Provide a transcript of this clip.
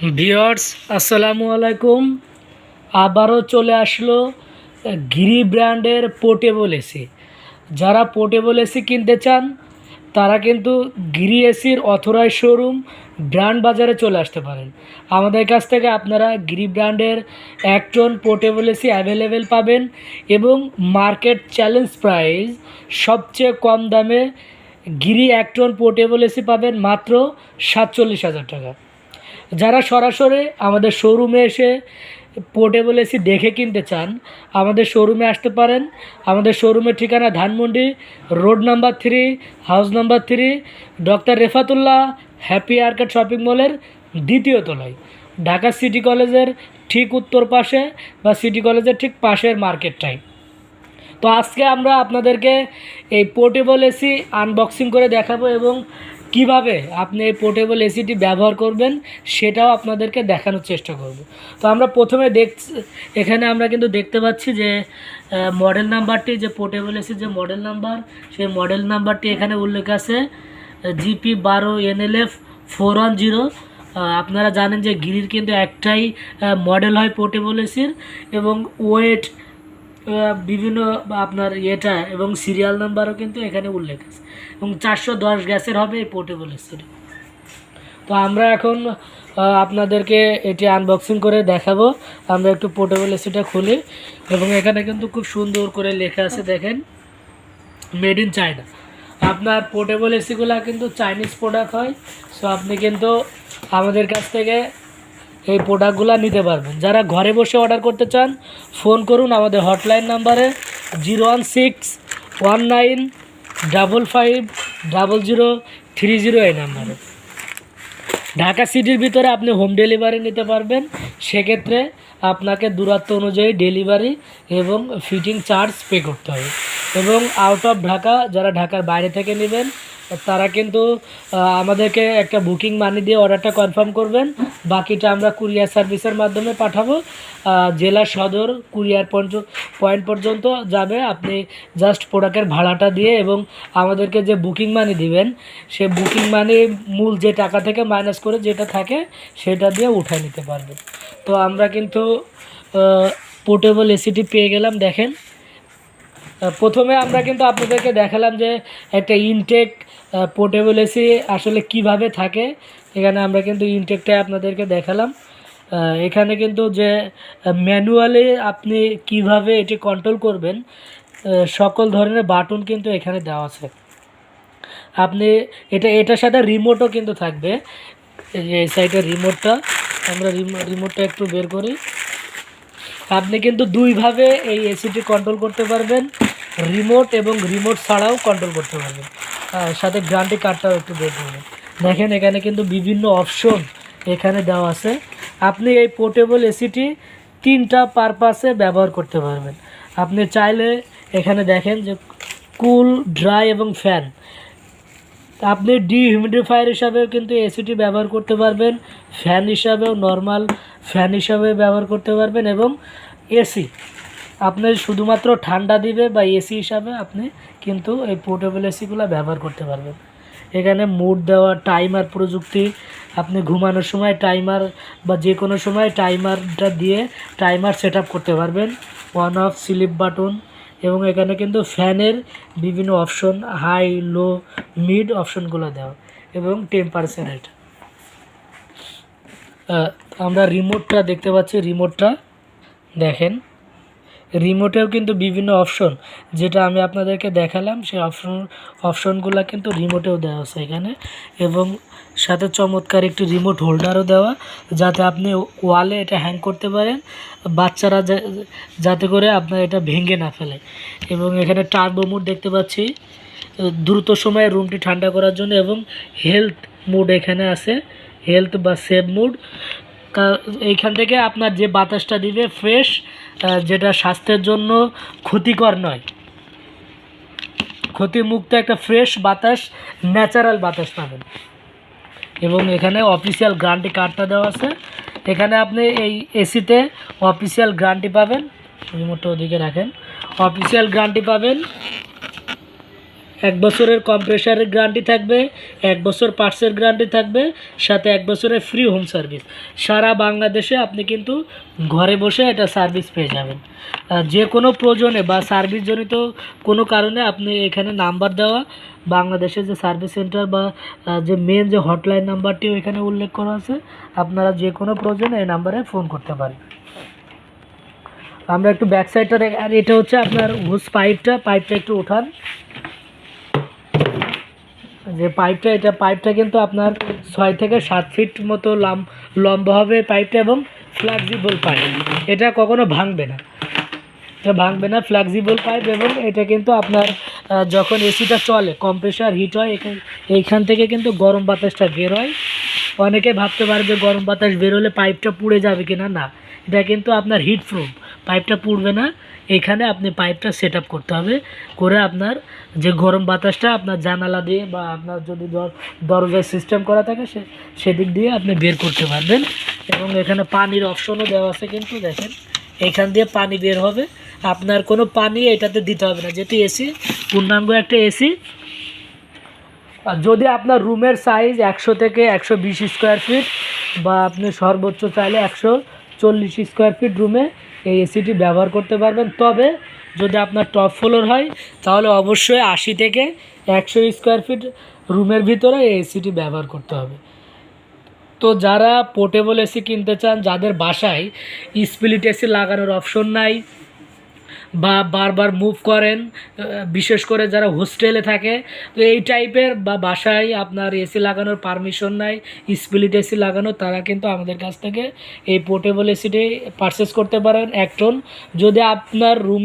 Viewers আসসালামু আলাইকুম। আবারও চলে আসলো গিরি ব্র্যান্ডের পোর্টেবল এসি। যারা পোর্টেবল এসি কিনতে চান তারা কিন্তু গিরি এসির অথরাইজ শোরুম ব্র্যান্ড বাজারে চলে আসতে পারেন। আমাদের কাছ থেকে আপনারা গিরি ব্র্যান্ডের 1 টন পোর্টেবল এসি অ্যাভেলেবেল পাবেন এবং মার্কেট চ্যালেঞ্জ প্রাইস সবচেয়ে কম দামে গিরি 1 টন পোর্টেবল এসি পাবেন মাত্র 47,000 টাকা। যারা সরাসরি আমাদের শোরুমে এসে পোর্টেবল এসি দেখে কিনতে চান আমাদের শোরুমে আসতে পারেন। আমাদের শোরুমের ঠিকানা Dhanmondi road number 3, house number 3, doctor Refatullah happy arcade shopping মলের 2য় তলায়, ঢাকা সিটি কলেজের ঠিক উত্তর পাশে বা সিটি কলেজের ঠিক পাশের মার্কেটটাই। তো আজকে আমরা আপনাদেরকে এই পোর্টেবল এসি আনবক্সিং করে দেখাবো এবং কিভাবে আপনি এই পোর্টেবল এসিটি ব্যবহার করবেন সেটাও আপনাদেরকে দেখানোর চেষ্টা করব। তো আমরা প্রথমে এখানে আমরা কিন্তু দেখতে পাচ্ছি যে মডেল নাম্বারটি, যে পোর্টেবল এসির যে মডেল নাম্বার, সেই মডেল নাম্বারটি এখানে উল্লেখ আছে GP12NLF 410। আপনারা জানেন যে গিরির কিন্তু একটাই মডেল হয় পোর্টেবল এসির এবং ওয়েট বিভিন্ন আপনার এটা এবং সিরিয়াল নাম্বারও কিন্তু এখানে উল্লেখ আছে এবং 410 গ্যাসের হবে এই পোর্টেবল এসির। তো আমরা এখন আপনাদেরকে এটি আনবক্সিং করে দেখাবো। আমরা একটু পোর্টেবল এসিটা খুলি এবং এখানে কিন্তু খুব সুন্দর করে লেখা আছে, দেখেন মেড ইন চায়না। আপনার পোর্টেবল এসিগুলো কিন্তু চাইনিজ প্রোডাক্ট হয়। সো আপনি কিন্তু আমাদের কাছ থেকে এই প্রোডাক্টগুলো নিতে পারবেন। যারা ঘরে বসে অর্ডার করতে চান ফোন করুন আমাদের হটলাইন নাম্বারে 01619550030 এই নাম্বারে। ঢাকা সিটির ভিতরে আপনি হোম ডেলিভারি নিতে পারবেন, সেক্ষেত্রে আপনাকে দূরত্ব অনুযায়ী ডেলিভারি এবং ফিটিং চার্জ পে করতে হবে। এবং আউট অফ ঢাকা, যারা ঢাকার বাইরে থেকে নেবেন তারা কিন্তু আমাদেরকে একটা বুকিং মানি দিয়ে অর্ডারটা কনফার্ম করবেন, বাকিটা আমরা কুরিয়ার সার্ভিসের মাধ্যমে পাঠাবো। জেলা সদর কুরিয়ার পয়েন্ট পর্যন্ত যাবে। আপনি জাস্ট প্রোডাক্টের ভাড়াটা দিয়ে এবং আমাদেরকে যে বুকিং মানি দিবেন সে বুকিং মানি মূল যে টাকা থেকে মাইনাস করে যেটা থাকে সেটা দিয়ে উঠায় নিতে পারবেন। তো আমরা কিন্তু পোর্টেবল এসিটি পেয়ে গেলাম। দেখেন প্রথমে আমরা কিন্তু আপনাদেরকে দেখালাম যে একটা ইনটেক পোর্টেবল এসি আসলে কিভাবে থাকে। এখানে আমরা কিন্তু ইনটেকটা আপনাদেরকে দেখালাম। এখানে কিন্তু যে ম্যানুয়ালি আপনি কিভাবে এটি কন্ট্রোল করবেন সকল ধরনের বাটন কিন্তু এখানে দেওয়া আছে। আপনি এটার সাথে রিমোটও কিন্তু থাকবে। এই সাইডের রিমোটটা, আমরা রিমোটটা একটু বের করি। আপনি কিন্তু দুইভাবে এই এসিটি কন্ট্রোল করতে পারবেন, রিমোট এবং রিমোট ছাড়াও কন্ট্রোল করতে পারবেন। সাথে গ্যারান্টি কার্ডটাও একটু বের করবেন। দেখেন এখানে কিন্তু বিভিন্ন অপশন এখানে দেওয়া আছে। আপনি এই পোর্টেবল এসিটি 3টা পারপাসে ব্যবহার করতে পারবেন। আপনি চাইলে এখানে দেখেন যে কুল, ড্রাই এবং ফ্যান। আপনি ডিহিউমিডিফায়ার হিসাবেও কিন্তু এসিটি ব্যবহার করতে পারবেন, ফ্যান হিসাবেও, নর্মাল ফ্যান হিসাবে ব্যবহার করতে পারবেন এবং এসি আপনি শুধুমাত্র ঠান্ডা দিবে বা এসি হিসাবে আপনি কিন্তু এই পোর্টেবল এসিগুলো ব্যবহার করতে পারবেন। এখানে মুড দেওয়া, টাইমার প্রযুক্তি, আপনি ঘুমানোর সময় টাইমার বা যে কোনো সময় টাইমারটা দিয়ে টাইমার সেট করতে পারবেন, অন অফ স্লিপ বাটন এবং এখানে কিন্তু ফ্যানের বিভিন্ন অপশন, হাই, লো, মিড অপশনগুলো দেওয়া এবং টেম্পারেচার। আমরা রিমোটটা দেখতে পাচ্ছি, রিমোটটা দেখেন, রিমোটেও কিন্তু বিভিন্ন অপশন যেটা আমি আপনাদেরকে দেখালাম সেই অপশনগুলো কিন্তু রিমোটেও দেওয়া আছে এখানে এবং সাথে চমৎকার একটি রিমোট হোল্ডারও দেওয়া, যাতে আপনি ওয়ালে এটা হ্যাং করতে পারেন, বাচ্চারা যাতে করে আপনার এটা ভেঙে না ফেলে। এবং এখানে টার্বো মোড দেখতে পাচ্ছি দ্রুত সময়ে রুমটি ঠান্ডা করার জন্য এবং হেলথ মোড এখানে আছে, হেলথ বা সেভ মোড। এইখান থেকে আপনার যে বাতাসটা দিবে ফ্রেশ, যেটা স্বাস্থ্যের জন্য ক্ষতিকর নয়, ক্ষতিমুক্ত একটা ফ্রেশ বাতাস, ন্যাচারাল বাতাস পাবেন। এবং এখানে অফিসিয়াল গ্যারান্টি কার্ডটা দেওয়া আছে। এখানে আপনি এই এসিতে অফিসিয়াল গ্যারান্টি পাবেন, রিমোটটা ওদিকে রাখেন, অফিসিয়াল গ্যারান্টি পাবেন 1 বছরের কম্প্রেসারের গ্যারান্টি থাকবে, 1 বছর পার্টসের গ্যারান্টি থাকবে, সাথে 1 বছরের ফ্রি হোম সার্ভিস। সারা বাংলাদেশে আপনি কিন্তু ঘরে বসে এটা সার্ভিস পেয়ে যাবেন। যে কোনো প্রয়োজনে বা সার্ভিসজনিত কোনো কারণে আপনি এখানে নাম্বার দেওয়া, বাংলাদেশের যে সার্ভিস সেন্টার বা যে মেন যে হটলাইন নাম্বারটিও এখানে উল্লেখ করা আছে, আপনারা যে কোনো প্রয়োজনে এই নাম্বারে ফোন করতে পারেন। আমরা একটু ব্যাক সাইডটা দেখ, আর এটা হচ্ছে আপনার হোস পাইপটা একটু ওঠান। যে পাইপটা, এটা পাইপটা কিন্তু আপনার 6 থেকে 7 ফিট মতো লম্বা হবে পাইপটা, এবং ফ্লেক্সিবল পাইপ, এটা কখনো ভাঙবে না, এটা ভাঙবে না, ফ্লেক্সিবল পাইপ। এবং এটা কিন্তু আপনার যখন এসিটা চলে, কম্প্রেসার হিট হয়, এইখান থেকে কিন্তু গরম বাতাসটা বের হয়। অনেকে ভাবতে পারে যে গরম বাতাস বের হলে পাইপটা পুড়ে যাবে কিনা, না, এটা কিন্তু আপনার হিট প্রুফ, পাইপটা পুড়বে না। এখানে আপনি পাইপটা সেট আপ করতে হবে, করে আপনার যে গরম বাতাসটা আপনার জানালা দিয়ে বা আপনার যদি দরজায় সিস্টেম করা থাকে সেদিক দিয়ে আপনি বের করতে পারবেন। এবং এখানে পানির অপশনও দেওয়া আছে, কিন্তু দেখেন এখান দিয়ে পানি বের হবে, আপনার কোনো পানি এটাতে দিতে হবে না, যেহেতু এসি, পূর্ণাঙ্গ একটা এসি। আর যদি আপনার রুমের সাইজ 100 থেকে 120 স্কোয়ার ফিট, বা আপনি সর্বোচ্চ চাইলে 140 স্কোয়ার ফিট রুমে এই এসিটি ব্যবহার করতে পারবেন। তবে যদি আপনার টপ ফ্লোর হয় তাহলে অবশ্যই 80 থেকে 100 স্কোয়ার ফিট রুমের ভিতরে এই এসিটি ব্যবহার করতে হবে। তো যারা পোর্টেবল এসি কিনতে চান, যাদের বাসায় স্প্লিট এসি লাগানোর অপশন নাই বা বারবার মুভ করেন, বিশেষ করে যারা হোস্টেলে থাকে, তো এই টাইপের বা বাসায় আপনার এসি লাগানোর পারমিশন নাই, স্প্লিট এসি লাগানো, তারা কিন্তু আমাদের কাছ থেকে এই পোর্টেবল এসিটি পারচেস করতে পারেন 1 টন। যদি আপনার রুম